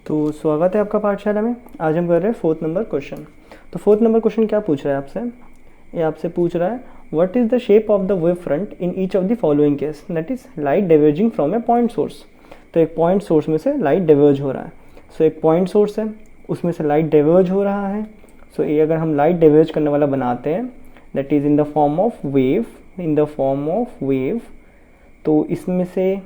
तो स्वागत है आपका पाठशाला में। आज हम कर रहे हैं 4th नंबर क्वेश्चन। तो 4th नंबर क्वेश्चन क्या पूछ रहा है आपसे? ये आपसे पूछ रहा है what is the shape of the wave front in each of the following case, that is light diverging from A point source. तो एक पॉइंट सोर्स में से लाइट डाइवर्ज हो रहा है। सो एक पॉइंट सोर्स है, उसमें से लाइट डाइवर्ज हो रहा है। सो ये अगर हम लाइट डाइवर्ज करने वाला बनाते हैं that is in the form of wave, तो इसमें से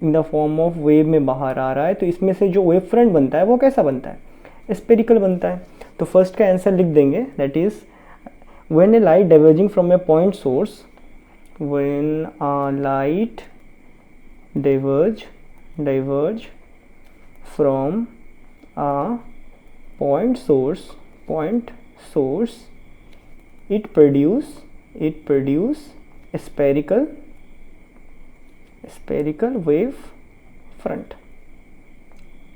in the form of wave में बाहर आ रहा है। तो इसमें से जो वेव फ्रंट बनता है वो कैसा बनता है? स्पेरिकल बनता है। तो फर्स्ट का आंसर लिख देंगे that is when A light diverging from A point source, when a light diverge from a point source, it produce a spherical wave front।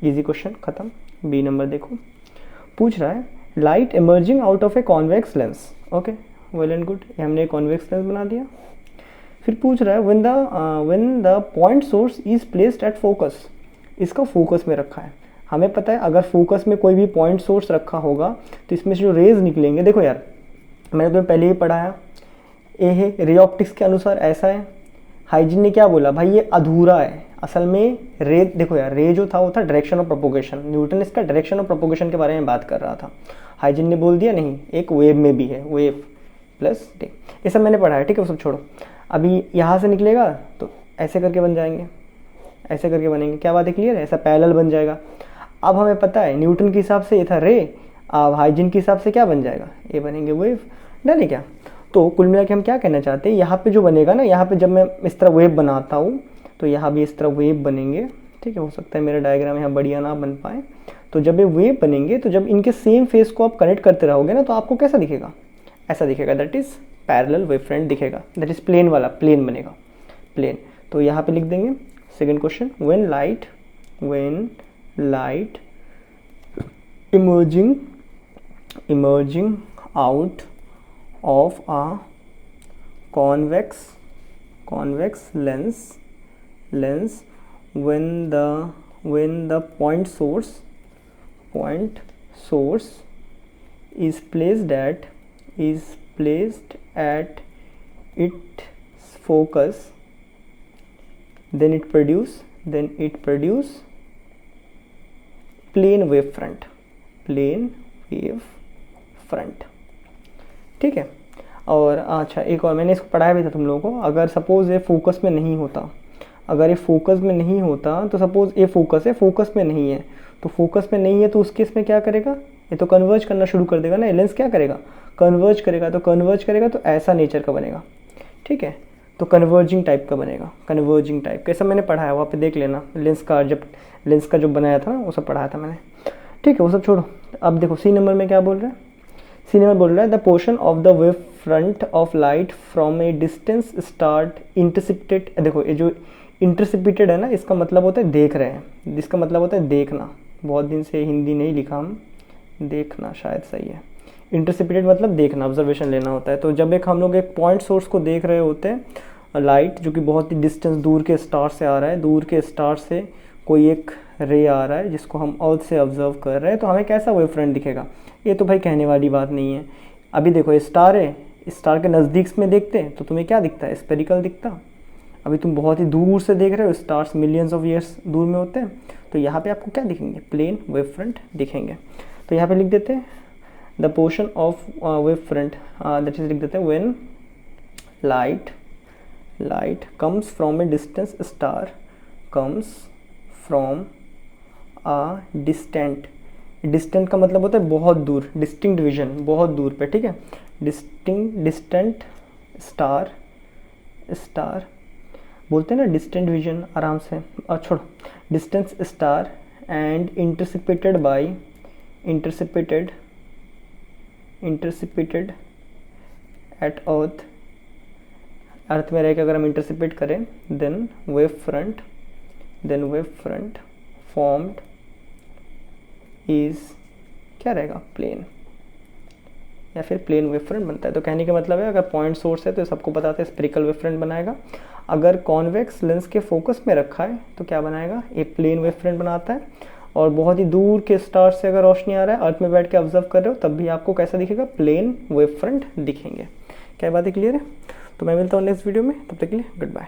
Easy question, खत्म। बी नंबर देखो, पूछ रहा है light emerging out of a convex lens. Okay, well and good, हमने convex lens बना दिया। फिर पूछ रहा है when the point source is placed at focus. इसका फोकस में रखा है। हमें पता है अगर फोकस में कोई भी पॉइंट सोर्स रखा होगा तो इसमें से जो रेज निकलेंगे, देखो यार मैंने तुम्हें पहले ही पढ़ाया, ए है रे ऑप्टिक्स के अनुसार ऐसा है। हाइजीन ने क्या बोला, भाई ये अधूरा है। असल में रे, देखो यार रे जो था वो था डायरेक्शन ऑफ प्रोपोगेशन। न्यूटन इसका डायरेक्शन ऑफ प्रोपोगेशन के बारे में बात कर रहा था। हाइजीन ने बोल दिया नहीं, एक वेव में भी है, वेव प्लस डे। ये सब मैंने पढ़ा है, ठीक है, वो सब छोड़ो। अभी यहाँ से निकलेगा तो ऐसे करके बन जाएंगे, ऐसे करके बनेंगे। क्या बात है, क्लियर है? ऐसा पैरेलल बन जाएगा। अब हमें पता है न्यूटन के हिसाब से ये था रे, अब हाइजीन के हिसाब से क्या बन जाएगा, ये बनेंगे वेव। डन है क्या? तो कुल मिला के हम क्या कहना चाहते हैं, यहाँ पे जो बनेगा ना, यहाँ पे जब मैं इस तरह वेव बनाता हूँ तो यहाँ भी इस तरह वेव बनेंगे, ठीक है। हो सकता है मेरा डायग्राम यहाँ बढ़िया ना बन पाए। तो जब ये वेव बनेंगे तो जब इनके सेम फेस को आप कनेक्ट करते रहोगे ना तो आपको कैसा दिखेगा, ऐसा दिखेगा, that is parallel wave front दिखेगा। दैट इज़ प्लेन वाला, प्लेन बनेगा, प्लेन। तो यहाँ पे लिख देंगे second question, when light emerging out of a convex lens when the point source is placed at its focus, then it produce plane wave front, ठीक है। और अच्छा, एक और मैंने इसको पढ़ाया भी था तुम लोगों को। अगर सपोज़ ये फोकस में नहीं होता, तो सपोज़ ये फोकस है, फोकस में नहीं है, तो फोकस में नहीं है तो उस केस में क्या करेगा, ये तो कन्वर्ज करना शुरू कर देगा ना। लेंस क्या करेगा, कन्वर्ज करेगा तो ऐसा नेचर का बनेगा, ठीक है। तो कन्वर्जिंग टाइप का बनेगा, कन्वर्जिंग टाइप का। ऐसा मैंने पढ़ाया, वहाँ पे देख लेना। लेंस का जो बनाया था ना वो सब पढ़ाया था मैंने, ठीक है। वो सब छोड़ो। अब देखो सी नंबर में क्या बोल रहा है। सी नंबर बोल रहा है the portion of the wave front of light from a distance start intercepted. देखो ये जो इंटरसेप्टेड है ना, इसका मतलब होता है देख रहे हैं, जिसका मतलब होता है देखना। बहुत दिन से हिंदी नहीं लिखा हम, देखना शायद सही है। इंटरसेप्टेड मतलब देखना, ऑब्जर्वेशन लेना होता है। तो जब हम लोग एक पॉइंट सोर्स को देख रहे होते हैं, लाइट जो कि बहुत ही डिस्टेंस दूर के स्टार से आ रहा है, दूर के स्टार से कोई एक रे आ रहा है जिसको हम अर्थ से ऑब्जर्व कर रहे हैं, तो हमें कैसा वेव फ्रंट दिखेगा, ये तो भाई कहने वाली बात नहीं है। अभी देखो ये स्टार है, इस स्टार के नज़दीक में देखते हैं तो तुम्हें क्या दिखता है, स्पेरिकल दिखता। अभी तुम बहुत ही दूर से देख रहे हो, स्टार्स मिलियंस ऑफ ईयर्स दूर में होते हैं, तो यहाँ पे आपको क्या दिखेंगे, प्लेन वेव फ्रंट दिखेंगे। तो यहाँ पे लिख देते हैं the portion of wave front, that is लिख देते हैं when light comes from a distance, star comes from a distant का मतलब होता है बहुत दूर, डिस्टिंक्ट विजन, बहुत दूर पे, ठीक है। डिस्टेंट स्टार बोलते हैं ना, डिस्टेंट विजन आराम से। छोड़ो, distance star and intercepted at earth में रह के अगर हम इंटरसेप्ट करें, then wavefront formed is क्या रहेगा, प्लेन, या फिर प्लेन वेव फ्रंट बनता है। तो कहने का मतलब है अगर पॉइंट सोर्स है तो सबको बताते हैं स्पेरिकल वेव फ्रंट बनाएगा। अगर कॉन्वेक्स लेंस के फोकस में रखा है तो क्या बनाएगा, एक प्लेन वेव फ्रंट बनाता है। और बहुत ही दूर के स्टार से अगर रोशनी आ रहा है, अर्थ में बैठ के ऑब्जर्व कर रहे हो, तब भी आपको कैसा दिखेगा, प्लेन वेव फ्रंट दिखेंगे। क्या बातें क्लियर है? तो मैं मिलता हूँ नेक्स्ट वीडियो में, तब तक के लिए गुड बाय।